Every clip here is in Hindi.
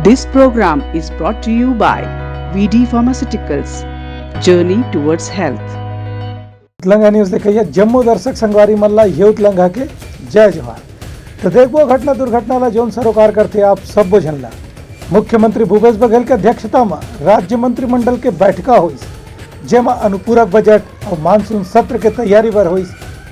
This program is brought to you by VD Pharmaceuticals. Journey towards health. Utlanga news देखिए जम्मू दर्शक संगवारी मल्ला ये उतलंगा के जय जवान। तो देखो घटना दुर्घटना ला जोन सरोकार करते आप सब बुझनला मुख्यमंत्री भूपेश बघेल के अध्यक्षता में राज्य मंत्रिमंडल के बैठका हुई जेमा अनुपूरक बजट और मानसून सत्र के तैयारी पर हुई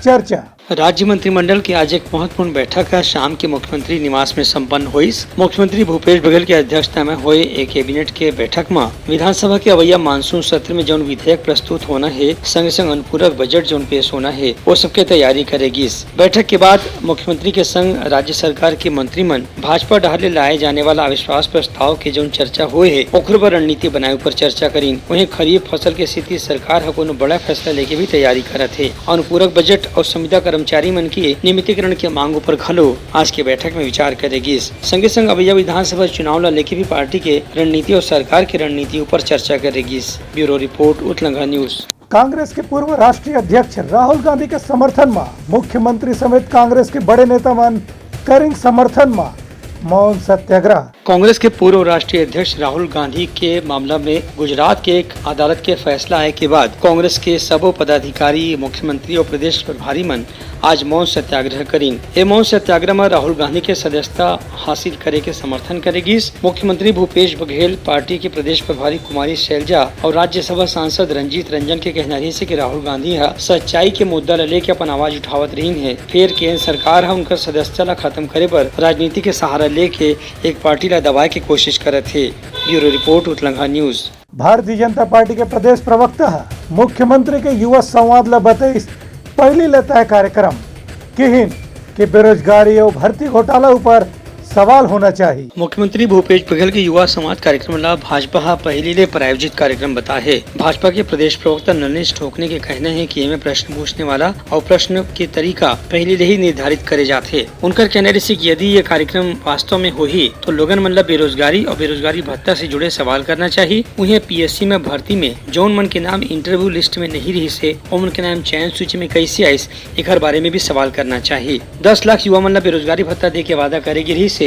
चर्चा। राज्य मंत्रिमंडल की आज एक महत्वपूर्ण बैठक शाम के मुख्यमंत्री निवास में संपन्न हुई। मुख्यमंत्री भूपेश बघेल की अध्यक्षता में हुए एक कैबिनेट के बैठक में विधानसभा के अवैया मानसून सत्र में जौन विधेयक प्रस्तुत होना है संग संग अनुपूरक बजट जौन पेश होना है वो सबके तैयारी करेगी। बैठक के बाद मुख्यमंत्री के संग राज्य सरकार के मंत्रीमंडल भाजपा डहले लाए जाने वाला अविश्वास प्रस्ताव के जौन चर्चा हुए है ओकर पर रणनीति बनाए ऊपर चर्चा करी। वहीं खरीफ फसल के स्थिति सरकार है कोनो बड़ा फैसला लेके भी तैयारी करत है। अनुपूरक बजट और संविदा कर्मचारी मन की नियमितीकरण की मांगों पर खलो आज की बैठक में विचार करेगी। संगे संग अवैया विधानसभा चुनाव ला लेके भी पार्टी के रणनीति और सरकार की रणनीति पर चर्चा करेगी। Bureau report Utlanga news. Congress के पूर्व राष्ट्रीय अध्यक्ष राहुल गांधी के समर्थन में मुख्यमंत्री समेत कांग्रेस के बड़े नेता मन करेंगे समर्थन में मौन सत्याग्रह। कांग्रेस के पूर्व राष्ट्रीय अध्यक्ष राहुल गांधी के मामला में गुजरात के एक अदालत के फैसला आए के बाद कांग्रेस के सबो पदाधिकारी मुख्यमंत्री और प्रदेश प्रभारी मन आज मौन सत्याग्रह करीन। ये मौन सत्याग्रह में राहुल गांधी के सदस्यता हासिल करे के समर्थन करेगी। मुख्यमंत्री भूपेश बघेल, पार्टी के प्रदेश प्रभारी कुमारी शैलजा और राज्यसभा सांसद रंजीत रंजन के कहना है कि राहुल गांधी सच्चाई के मुद्दा लेके अपन आवाज उठावत रही है। फिर केंद्र सरकार उनका सदस्यता ला खत्म करे पर राजनीति के सहारा लेके एक पार्टी ला दबाए की कोशिश करे थे। Bureau report Utlanga news. Bharatiya Janata party के प्रदेश प्रवक्ता मुख्यमंत्री के युवा संवाद ला बताई पहली लेता है कार्यक्रम किहिन के बेरोजगारी और भर्ती घोटाला ऊपर सवाल होना चाहिए। मुख्यमंत्री भूपेश बघेल के युवा समाज कार्यक्रम ला भाजपा पहली ले प्रायोजित कार्यक्रम बता है। भाजपा के प्रदेश प्रवक्ता नरेश ठोकने के कहना है कि में प्रश्न पूछने वाला और प्रश्न के तरीका पहले ले ही निर्धारित करे जाते। उनका कहना है कि यदि ये कार्यक्रम वास्तव में हो ही तो लोगन मतलब बेरोजगारी और बेरोजगारी भत्ता से जुड़े सवाल करना चाहिए। उन्हें पीएससी में भर्ती में जौन मन के नाम इंटरव्यू लिस्ट में नहीं रही से और उनके नाम चयन सूची में कैसे आई एक बारे में भी सवाल करना चाहिए। 10 लाख युवा मतलब बेरोजगारी भत्ता दे के वादा करेगी रही से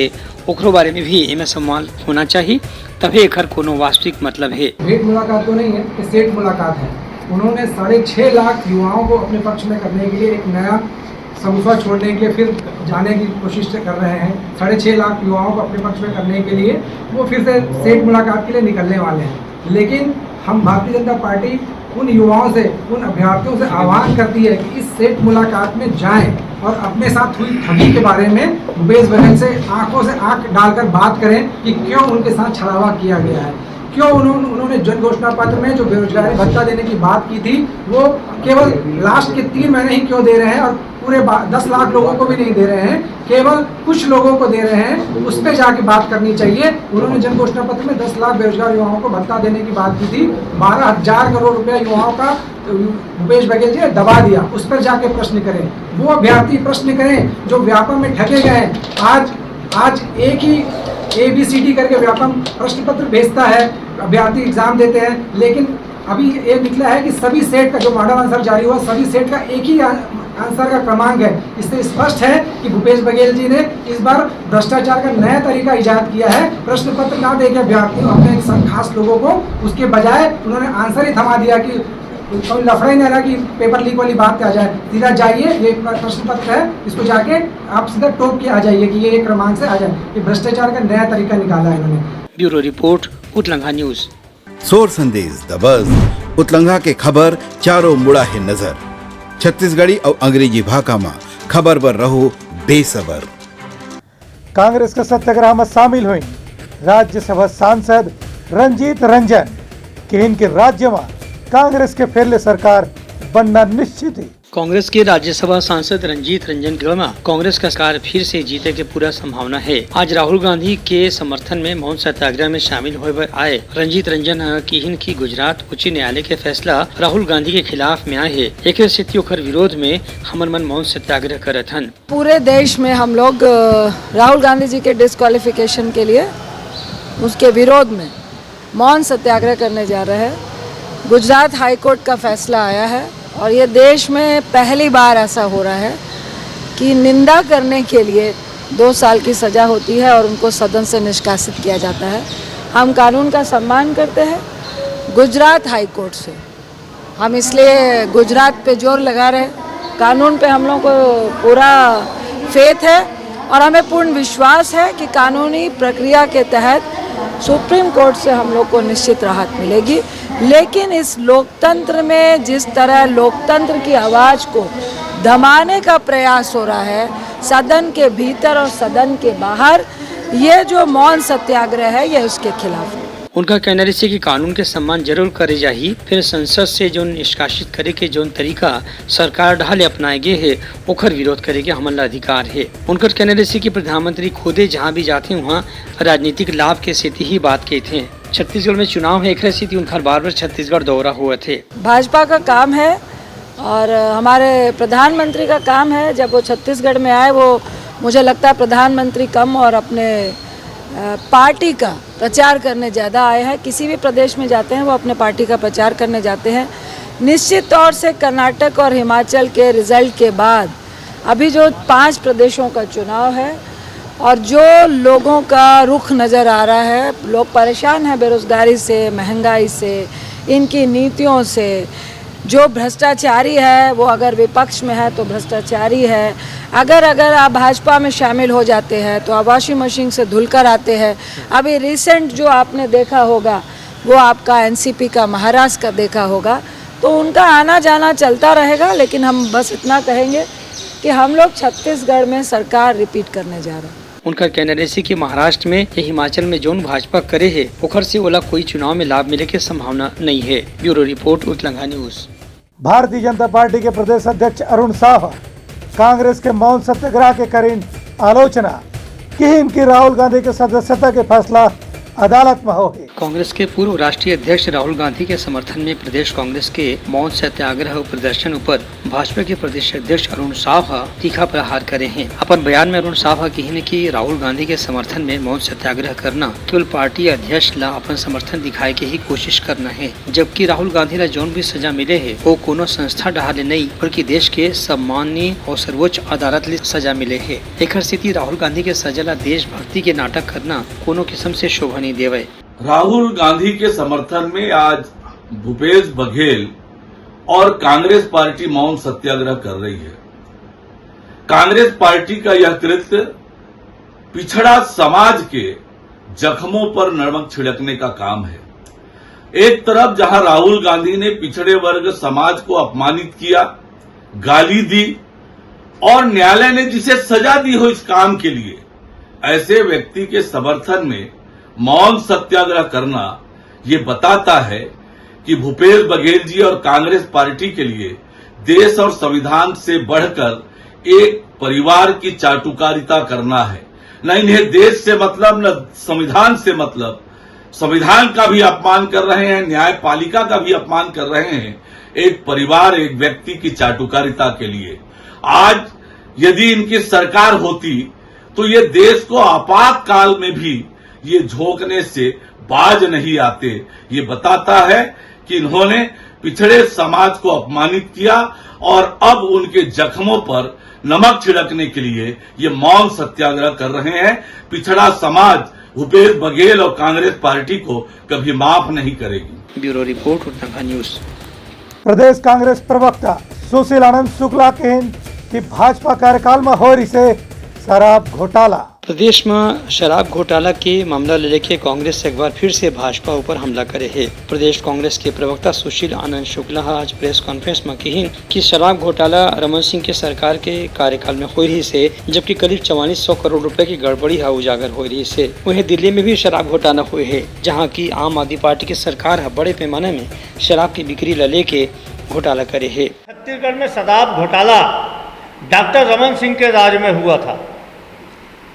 ओकरो बारे में भी इनमें सवाल होना चाहिए तभी एक कोनो वास्तविक मतलब है। भेंट मुलाकात तो नहीं है, ये सेट मुलाकात है। उन्होंने 6.5 लाख युवाओं को अपने पक्ष में करने के लिए एक नया समूह छोड़ने के लिए फिर जाने की कोशिश कर रहे हैं। 6.5 लाख युवाओं को अपने पक्ष में करने के लिए वो फिर से सेट मुलाकात के लिए निकलने वाले हैं। लेकिन हम भारतीय जनता पार्टी उन युवाओं से, उन अभ्यर्थियों से आह्वान करती है कि इस सेट मुलाकात में जाएं और अपने साथ हुई ठगी के बारे में भूपेश बघेल से आंखों से आंख डालकर बात करें कि क्यों उनके साथ छलावा किया गया है, क्यों उन्होंने जन घोषणा पत्र में जो बेरोजगारी भत्ता देने की बात की थी वो केवल लास्ट के 3 महीने ही क्यों दे रहे हैं और पूरे 10 लाख लोगों को भी नहीं दे रहे हैं, केवल कुछ लोगों को दे रहे हैं। उस पर जाके बात करनी चाहिए। उन्होंने जन घोषणा पत्र में 10 लाख बेरोजगार युवाओं को भत्ता देने की बात की थी। 12,000 करोड़ रुपया युवाओं का भूपेश बघेल जी ने दबा दिया। उस पर जाके प्रश्न करें, वो अभ्यर्थी प्रश्न करें जो व्यापम में ठगे गए। आज एक ही ABCD करके व्यापम प्रश्न पत्र भेजता है, अभ्यर्थी एग्जाम देते हैं, लेकिन अभी ये निकला है कि सभी सेट का जो मॉडल आंसर जारी हुआ सभी सेट का एक ही आंसर का क्रमांक है। इससे स्पष्ट है कि भूपेश बघेल जी ने इस बार भ्रष्टाचार का नया तरीका इजाद किया है। प्रश्न पत्र ना देके अभ्यर्थियों अपने खास लोगों को उसके बजाय उन्होंने आंसर ही थमा दिया कि कोई लफड़ा ही नहीं रहा कि पेपर लीक वाली बात आ जाए। सीधा जाइए, ये प्रश्न पत्र है, इसको जाके आप सीधा टोक के आ जाइए कि ये क्रमांक से आ जाए। ये भ्रष्टाचार का नया तरीका निकाला है इन्होंने। Bureau report Utlanga news. सोर संदेश द बज़ उतलंगा के खबर चारों मुड़ा है नजर। छत्तीसगढ़ी और अंग्रेजी भाषा में खबर पर रहो बेसबर। कांग्रेस के सत्याग्रह में शामिल हुई राज्यसभा सांसद रंजीत रंजन के इनके राज्य में कांग्रेस के फेरले सरकार बनना निश्चित है। कांग्रेस के राज्यसभा सांसद रंजीत रंजन के कांग्रेस का सरकार फिर से जीते की पूरा संभावना है। आज राहुल गांधी के समर्थन में मौन सत्याग्रह में शामिल होए आए रंजीत रंजन किहिन की गुजरात उच्च न्यायालय के फैसला राहुल गांधी के खिलाफ में आए है। एक स्थिति ओकर विरोध में हमन मन मौन सत्याग्रह करत हन। पूरे देश में हम लोग राहुल गांधी जी के डिस्क्वालिफिकेशन के लिए उसके विरोध में मौन सत्याग्रह करने जा रहे हैं। गुजरात हाई कोर्ट का फैसला आया है और ये देश में पहली बार ऐसा हो रहा है कि निंदा करने के लिए 2 साल की सज़ा होती है और उनको सदन से निष्कासित किया जाता है। हम कानून का सम्मान करते हैं। गुजरात हाई कोर्ट से हम इसलिए गुजरात पे जोर लगा रहे हैं। कानून पे हम लोगों को पूरा फेथ है और हमें पूर्ण विश्वास है कि कानूनी प्रक्रिया के तहत सुप्रीम कोर्ट से हम लोग को निश्चित राहत मिलेगी। लेकिन इस लोकतंत्र में जिस तरह लोकतंत्र की आवाज़ को दबाने का प्रयास हो रहा है सदन के भीतर और सदन के बाहर, ये जो मौन सत्याग्रह है ये उसके खिलाफ है। उनका कहना है कि कानून के सम्मान जरूर करे जाही, फिर संसद से जो निष्कासित करे के जो तरीका सरकार ढाले अपनाए गए है ओकर विरोध करे के हमन ला अधिकार है। उनका कहना है कि प्रधानमंत्री खुदे जहाँ भी जाते वहाँ राजनीतिक लाभ के स्थिति ही बात के थे। छत्तीसगढ़ में चुनाव है, एक स्थिति उनका बार छत्तीसगढ़ दौरा हुआ थे। भाजपा का काम है और हमारे प्रधानमंत्री का काम है। जब वो छत्तीसगढ़ में आए, वो मुझे लगता है प्रधानमंत्री कम और अपने पार्टी का प्रचार करने ज़्यादा आए हैं। किसी भी प्रदेश में जाते हैं वो अपने पार्टी का प्रचार करने जाते हैं। निश्चित तौर से कर्नाटक और हिमाचल के रिजल्ट के बाद अभी जो 5 प्रदेशों का चुनाव है और जो लोगों का रुख नज़र आ रहा है, लोग परेशान हैं बेरोज़गारी से, महंगाई से, इनकी नीतियों से। जो भ्रष्टाचारी है वो अगर विपक्ष में है तो भ्रष्टाचारी है। अगर आप भाजपा में शामिल हो जाते हैं तो आप वॉशिंग मशीन से धुलकर आते हैं। अभी रिसेंट जो आपने देखा होगा वो आपका एनसीपी का महाराष्ट्र का देखा होगा। तो उनका आना जाना चलता रहेगा, लेकिन हम बस इतना कहेंगे कि हम लोग छत्तीसगढ़ में सरकार रिपीट करने जा रहे हैं। उनका कहना है कि महाराष्ट्र में या हिमाचल में जोन भाजपा करे है ओखर से ओला कोई चुनाव में लाभ मिले की संभावना नहीं है। Bureau report Utlanga news. Bharatiya Janata party के प्रदेश अध्यक्ष अरुण साह कांग्रेस के मौन सत्याग्रह के करीन आलोचना की इनकी राहुल गांधी के सदस्यता के फैसला अदालत में हो। कांग्रेस के पूर्व राष्ट्रीय अध्यक्ष राहुल गांधी के समर्थन में प्रदेश कांग्रेस के मौन सत्याग्रह और प्रदर्शन ऊपर भाजपा के प्रदेश अध्यक्ष अरुण साह तीखा प्रहार करे हैं। अपन बयान में अरुण साह कहने की राहुल गांधी के समर्थन में मौन सत्याग्रह करना केवल पार्टी अध्यक्ष ला अपन समर्थन दिखाए के ही कोशिश करना है, जबकि राहुल गांधी ला जौन भी सजा मिले है वो कोनो संस्था डाले नहीं बल्कि देश के सम्मानीय और सर्वोच्च अदालत ले सजा मिले है। एक स्थिति राहुल गांधी के सजा ला देशभक्ति के नाटक करना कोनो किस्म से शोभा नहीं देवे। राहुल गांधी के समर्थन में आज भूपेश बघेल और कांग्रेस पार्टी मौन सत्याग्रह कर रही है। कांग्रेस पार्टी का यह कृत्य पिछड़ा समाज के जख्मों पर नमक छिड़कने का काम है। एक तरफ जहां राहुल गांधी ने पिछड़े वर्ग समाज को अपमानित किया, गाली दी और न्यायालय ने जिसे सजा दी हो इस काम के लिए, ऐसे व्यक्ति के समर्थन में मौन सत्याग्रह करना ये बताता है कि भूपेश बघेल जी और कांग्रेस पार्टी के लिए देश और संविधान से बढ़कर एक परिवार की चाटुकारिता करना है। न इन्हें देश से मतलब, न संविधान से मतलब। संविधान का भी अपमान कर रहे हैं, न्यायपालिका का भी अपमान कर रहे हैं एक परिवार, एक व्यक्ति की चाटुकारिता के लिए। आज यदि इनकी सरकार होती तो ये देश को आपातकाल में भी ये झोंकने से बाज नहीं आते। ये बताता है कि इन्होंने पिछड़े समाज को अपमानित किया और अब उनके जख्मों पर नमक छिड़कने के लिए ये मौन सत्याग्रह कर रहे हैं। पिछड़ा समाज भूपेश बघेल और कांग्रेस पार्टी को कभी माफ नहीं करेगी। Bureau report Uttaranga news. प्रदेश कांग्रेस प्रवक्ता सुशील आनंद शुक्ला कहन कि भाजपा कार्यकाल में हो रही से शराब घोटाला। प्रदेश में शराब घोटाला के मामला लेके कांग्रेस एक बार फिर से भाजपा ऊपर हमला करे है। प्रदेश कांग्रेस के प्रवक्ता सुशील आनंद शुक्ला आज प्रेस कॉन्फ्रेंस में कही कि शराब घोटाला रमन सिंह के सरकार के कार्यकाल में हो रही से, जबकि करीब 4400 करोड़ रुपए की गड़बड़ी है उजागर हो रही से। वहीं दिल्ली में भी शराब घोटाला हुए है, जहाँ की आम आदमी पार्टी की सरकार है बड़े पैमाने में शराब की बिक्री लेके घोटाला करे है। छत्तीसगढ़ में शराब घोटाला डॉक्टर रमन सिंह के राज में हुआ था।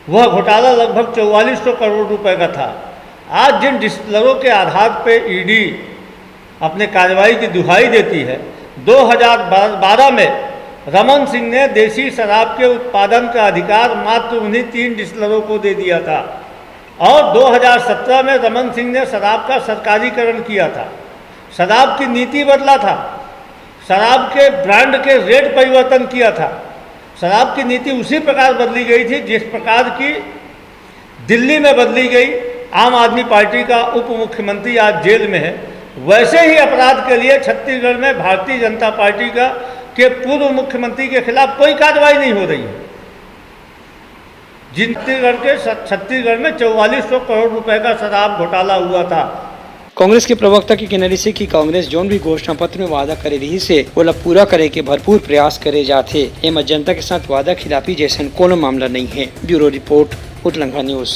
वह घोटाला लगभग 4400 करोड़ रुपए का था। आज जिन डिस्टिलरों के आधार पे ईडी अपने कार्रवाई की दुहाई देती है, 2012 में रमन सिंह ने देसी शराब के उत्पादन का अधिकार मात्र उन्हीं 3 डिस्टिलरों को दे दिया था और 2017 में रमन सिंह ने शराब का सरकारीकरण किया था। शराब की नीति बदला था, शराब के ब्रांड के रेट परिवर्तन किया था, शराब की नीति उसी प्रकार बदली गई थी जिस प्रकार की दिल्ली में बदली गई। आम आदमी पार्टी का उप मुख्यमंत्री आज जेल में है, वैसे ही अपराध के लिए छत्तीसगढ़ में भारतीय जनता पार्टी के पूर्व मुख्यमंत्री के खिलाफ कोई कार्रवाई नहीं हो रही है। छत्तीसगढ़ में 4400 करोड़ रुपए का शराब घोटाला हुआ था। कांग्रेस के प्रवक्ता की कहना से कि कांग्रेस जोन भी घोषणा पत्र में वादा करे रही से ओला पूरा करे के भरपूर प्रयास करे जाते। एम जनता के साथ वादा खिलाफी जैसा कोनो मामला नहीं है। Bureau report, Utlanga news.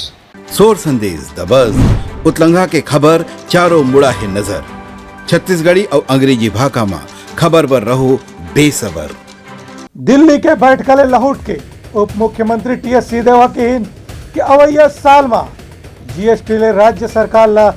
सोर संदेश दबज उतलंघा के खबर चारों मुड़ा है नजर। छत्तीसगढ़ी और अंग्रेजी भाषा में खबर बर रहो बेसबर। दिल्ली के बैठकले लहुट के उप मुख्यमंत्री टीएस सिंहदेव कहिन कि अवैया साल में जीएसटी ले राज्य सरकार ला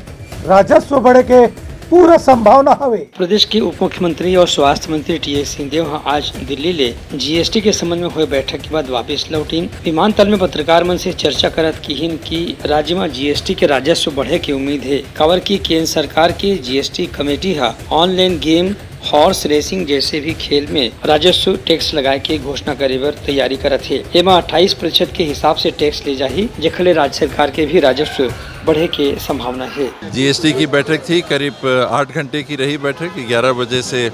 राजस्व बढ़े के पूरा संभावना हवे। प्रदेश के उप मुख्यमंत्री और स्वास्थ्य मंत्री टीएस सिंहदेव आज दिल्ली ले जीएसटी के संबंध में हुए बैठक के बाद वापस लौटीन। विमानतल में पत्रकार मन से चर्चा करत किहिन कि राज्य में जीएसटी के राजस्व बढ़े की उम्मीद है। कावर की केंद्र सरकार की जीएसटी कमेटी है ऑनलाइन गेम, हॉर्स रेसिंग जैसे भी खेल में राजस्व टैक्स लगाए के घोषणा करे बर तैयारी करत है। एमा 28% के हिसाब से टैक्स ले जाही, जेखले राज्य सरकार के भी राजस्व बढ़े के संभावना है। जीएसटी की बैठक थी, करीब 8 घंटे की रही बैठक, 11 बजे से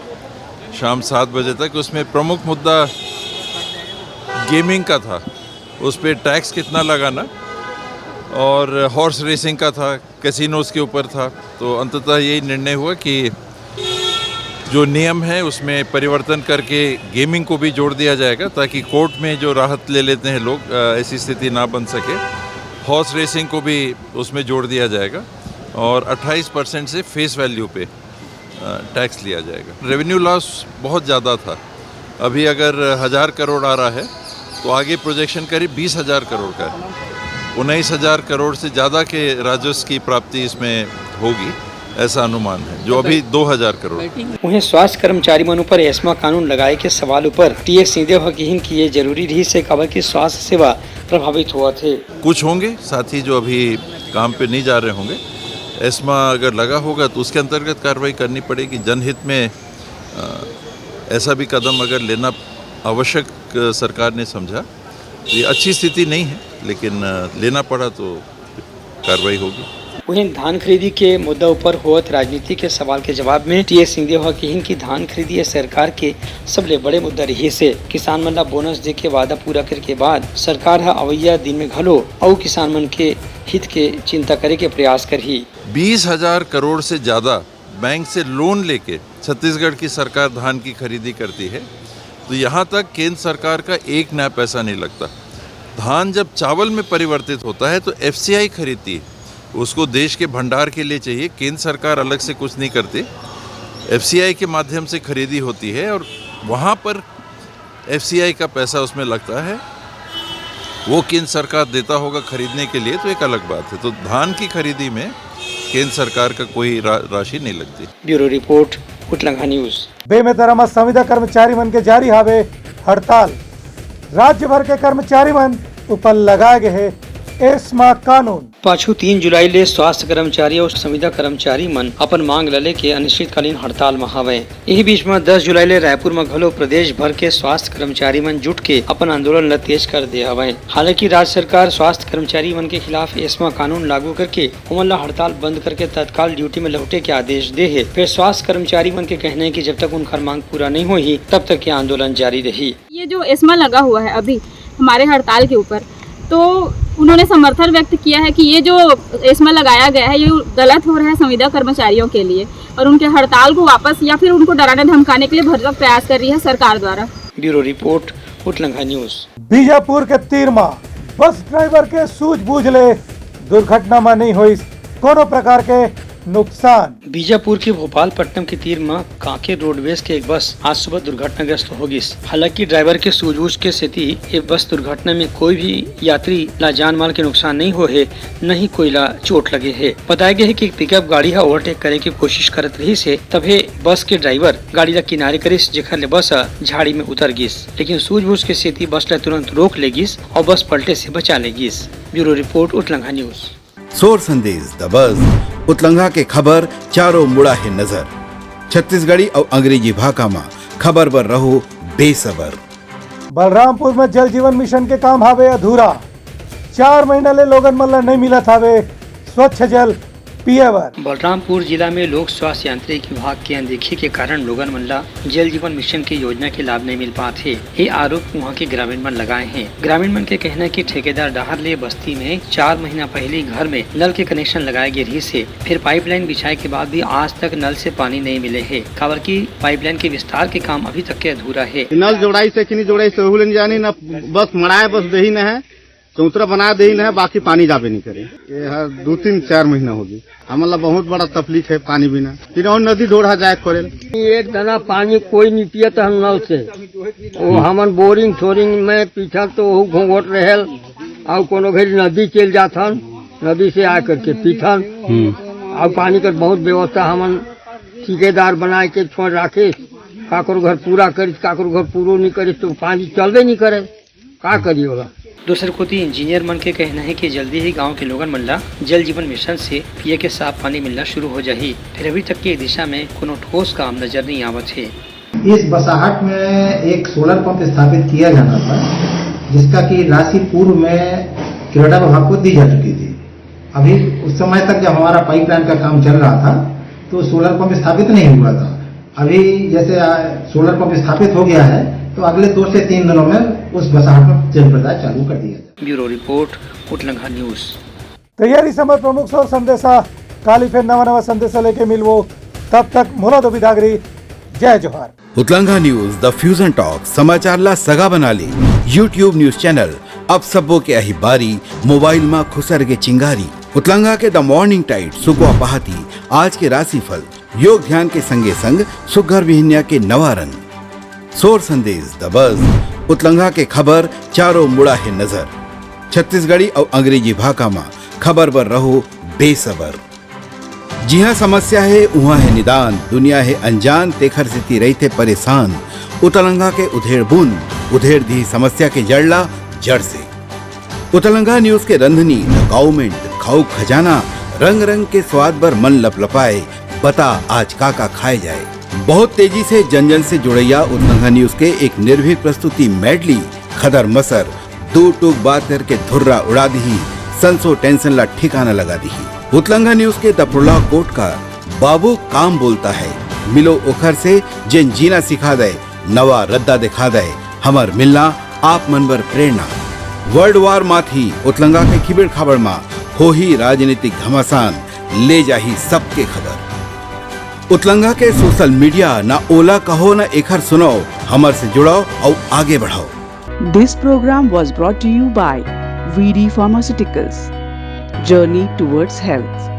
शाम 7 बजे तक। उसमें प्रमुख मुद्दा गेमिंग का था, उस पर टैक्स कितना लगाना, और हॉर्स रेसिंग का था, कैसीनोज के ऊपर था। तो अंततः यही निर्णय हुआ कि जो नियम है उसमें परिवर्तन करके गेमिंग को भी जोड़ दिया जाएगा, ताकि कोर्ट में जो राहत ले लेते हैं लोग, ऐसी स्थिति ना बन सके। हॉर्स रेसिंग को भी उसमें जोड़ दिया जाएगा और 28% से फेस वैल्यू पे टैक्स लिया जाएगा। रेवेन्यू लॉस बहुत ज़्यादा था, अभी अगर 1000 करोड़ आ रहा है तो आगे प्रोजेक्शन करीब 20,000 करोड़ का है। 19,000 करोड़ से ज़्यादा के राजस्व की प्राप्ति इसमें होगी, ऐसा अनुमान है, जो अभी 2,000 करोड़। वहीं स्वास्थ्य कर्मचारी मनों पर एस्मा कानून लगाए के सवाल पर टीएस सिंहदेव कहिन कि ये जरूरी रही से खबर की स्वास्थ्य सेवा प्रभावित हुआ थे। कुछ होंगे साथी जो अभी काम पे नहीं जा रहे होंगे, एस्मा अगर लगा होगा तो उसके अंतर्गत कार्रवाई करनी पड़ेगी। जनहित में ऐसा भी कदम अगर लेना आवश्यक सरकार ने समझा, ये अच्छी स्थिति नहीं है, लेकिन लेना पड़ा तो कार्रवाई होगी। वहीं धान खरीदी के मुद्दा ऊपर होत राजनीति के सवाल के जवाब में टीएस सिंहदेव कहिन कि धान खरीदी सरकार के सबले बड़े मुद्दा रही से किसान मन ला बोनस दे के वादा पूरा करे के बाद सरकार है अवैया दिन में घलो और किसान मन के हित के चिंता करे के प्रयास करही। 20,000 करोड़ से ज्यादा बैंक से लोन लेके छत्तीसगढ़ की सरकार धान की खरीदी करती है, तो यहाँ तक केंद्र सरकार का एक नया पैसा नहीं लगता। धान जब चावल में परिवर्तित होता है तो एफसीआई खरीदती है, उसको देश के भंडार के लिए चाहिए, केंद्र सरकार अलग से कुछ नहीं करती, एफसीआई के माध्यम से खरीदी होती है और वहाँ पर एफसीआई का पैसा उसमें लगता है, वो केंद्र सरकार देता होगा खरीदने के लिए, तो एक अलग बात है। तो धान की खरीदी में केंद्र सरकार का कोई राशि नहीं लगती। Bureau report, Utlanga news. बेमेतरमा संविदा कर्मचारी मन के जारी हावे हड़ताल। राज्य भर के कर्मचारी मन ऊपर लगाए गए है एस्मा कानून। पाछू 3 जुलाई ले स्वास्थ्य कर्मचारी और संविदा कर्मचारी मन अपन मांग लले के अनिश्चितकालीन हड़ताल में हवे। यही बीच में 10 जुलाई ले रायपुर में घलो प्रदेश भर के स्वास्थ्य कर्मचारी मन जुट के अपन आंदोलन ल तेज कर दे हवे। हालांकि राज्य सरकार स्वास्थ्य कर्मचारी मन के खिलाफ एस्मा कानून लागू करके उमन ला हड़ताल बंद करके तत्काल ड्यूटी में लौटे के आदेश दे है। फिर स्वास्थ्य कर्मचारी मन के कहना है कि जब तक उनका मांग पूरा नहीं हुई तब तक ये आंदोलन जारी रही। ये जो एस्मा लगा हुआ है अभी हमारे हड़ताल के ऊपर, तो उन्होंने समर्थन व्यक्त किया है कि ये जो एस्मा लगाया गया है ये गलत हो रहा है संविदा कर्मचारियों के लिए, और उनके हड़ताल को वापस या फिर उनको डराने धमकाने के लिए भरसक प्रयास कर रही है सरकार द्वारा। Bureau report, Utlanga news. Bijapur के तीरमा बस ड्राइवर के सूझबूझ ले दुर्घटना में नहीं हुई कोनो प्रकार के नुकसान। बीजापुर के भोपालपट्टनम के तीर में कांकेर रोडवेज के एक बस आज सुबह दुर्घटनाग्रस्त हो गई। हालांकि ड्राइवर के सूझबूझ के स्थिति ये बस दुर्घटना में कोई भी यात्री ला जान माल के नुकसान नहीं हो है, न ही कोई ला चोट लगे है। बताया गया है कि पिकअप गाड़ी है ओवरटेक करे की कोशिश करत रही से तभे बस के ड्राइवर गाड़ी ला किनारे करिस, जेखर ले बस झाड़ी में उतर गिस, लेकिन सूझबूझ के स्थिति बस ला तुरंत रोक ले गिस और बस पलटे से बचा ले गिस। Bureau report, Utlanga news. सोर संदेश दबज उतलंघा के खबर चारों मुड़ा है नजर। छत्तीसगढ़ी और अंग्रेजी भाषा में खबर बर रहो बेसबर। बलरामपुर में जल जीवन मिशन के काम हावे अधूरा। 4 महीना ले लोगन मन ला नहीं मिला थावे स्वच्छ जल पिए बर। बलरामपुर जिला में लोक स्वास्थ्य यांत्रिकी विभाग की अनदेखी के कारण लोगन मन ला जल जीवन मिशन की योजना के लाभ नहीं मिल पाते। ये आरोप वहाँ के ग्रामीण मन लगाए हैं। ग्रामीण मन के कहना है कि ठेकेदार डहारले बस्ती में 4 महीना पहले घर में नल के कनेक्शन लगाए गए रही से फिर पाइपलाइन बिछाए के बाद भी आज तक नल से पानी नहीं मिले है। काबर की पाइपलाइन के विस्तार के काम अभी तक के अधूरा है। नल जोड़ाई से कि नहीं जोड़ाई से जानी न बस मड़ाए बस दही न है चौतरा बना दे है बाकी पानी जाबे नहीं करे। ये 2-3-4 महीना होगी हमारा बहुत बड़ा तकलीफ है पानी बिना फिर और नदी ढोढ़ा जाए करे। एक दाना पानी कोई नहीं पियत हम नल से वो हमन बोरिंग छोरिंग में पीछा तो घोंघोट रहेल और कोनो घड़ी नदी चल जाथन नदी से आ करके पीथन और पानी का बहुत व्यवस्था हमन ठेकेदार बनाए के छोड़ राखे। काकरो घर पूरा करी काकरो घर पूरा नहीं करे तो पानी चलबे नहीं करे का करिए होगा। दूसरे कोती इंजीनियर मन के कहना है कि जल्दी ही गांव के लोगन मन ला जल जीवन मिशन से पिए के साफ पानी मिलना शुरू हो जाही। फिर अभी तक की दिशा में कोनो ठोस काम नजर नहीं आवत है। इस बसाहट में एक सोलर पंप स्थापित किया जाना था जिसका की राशि पूर्व में क्रीड़ा विभाग को दी जा चुकी थी। अभी उस समय तक जब हमारा पाइपलाइन का काम चल रहा था तो सोलर पंप स्थापित नहीं हुआ था। अभी जैसे सोलर पंप स्थापित हो गया है तो अगले 2 से 3 दिनों में उस बसाहट में जल प्रदाय चालू कर दिया जाए। Bureau report Utlanga news. तैयारी समय प्रमुख सौर संदेशा काली फिर नवा संदेशा लेके मिलवो तब तक मोला दो बिदागरी जय जोहार। उतलंघा न्यूज द फ्यूजन टॉक समाचार ला सगा बना ली यूट्यूब न्यूज चैनल अब सबो के अही बारी मोबाइल में खुसर के चिंगारी। उतलंघा के द मॉर्निंग टाइट सुगवा पहाती आज के राशिफल योग ध्यान के संगे संग सुघर विहिन्या के नवा रंग सोर संदेश द बज उतलंघा के खबर चारों मुड़ा है नजर। छत्तीसगढ़ी और अंग्रेजी भाषा में खबर पर रहो बेसबर। जी हाँ समस्या है वहाँ है निदान दुनिया है अनजान तेखर से रहते परेशान। उतलंघा के उधेड़ बुन उधेड़ दी समस्या के जड़ला जड़ से। उतलंघा न्यूज के रंधनी गवर्नमेंट खाऊ खजाना रंग रंग के स्वाद पर मन लपलपाए बता आज का खाए जाए। बहुत तेजी से जन जन से जुड़ैया उतलंघा न्यूज के एक निर्भीक प्रस्तुति मेडली खदर मसर 2 टूक बात करके धुर्रा उड़ा दी संसो टेंशन ला ठिकाना लगा दी। उतलंघा न्यूज के दपुरला कोट का बाबू काम बोलता है मिलो ओखर से जिन जीना सिखा दे नवा रद्दा दिखा दे हमर मिलना आप मनबर प्रेरणा। वर्ल्ड वार माथी उतलंघा के खिबड़ खबर मा हो ही राजनीतिक घमासान ले जाही सबके खबर। उतलंघा के सोशल मीडिया ना ओला कहो ना एखर सुनो हमर से जुड़ाओ और आगे बढ़ाओ। This program was brought to you by VD Pharmaceuticals. Journey towards health.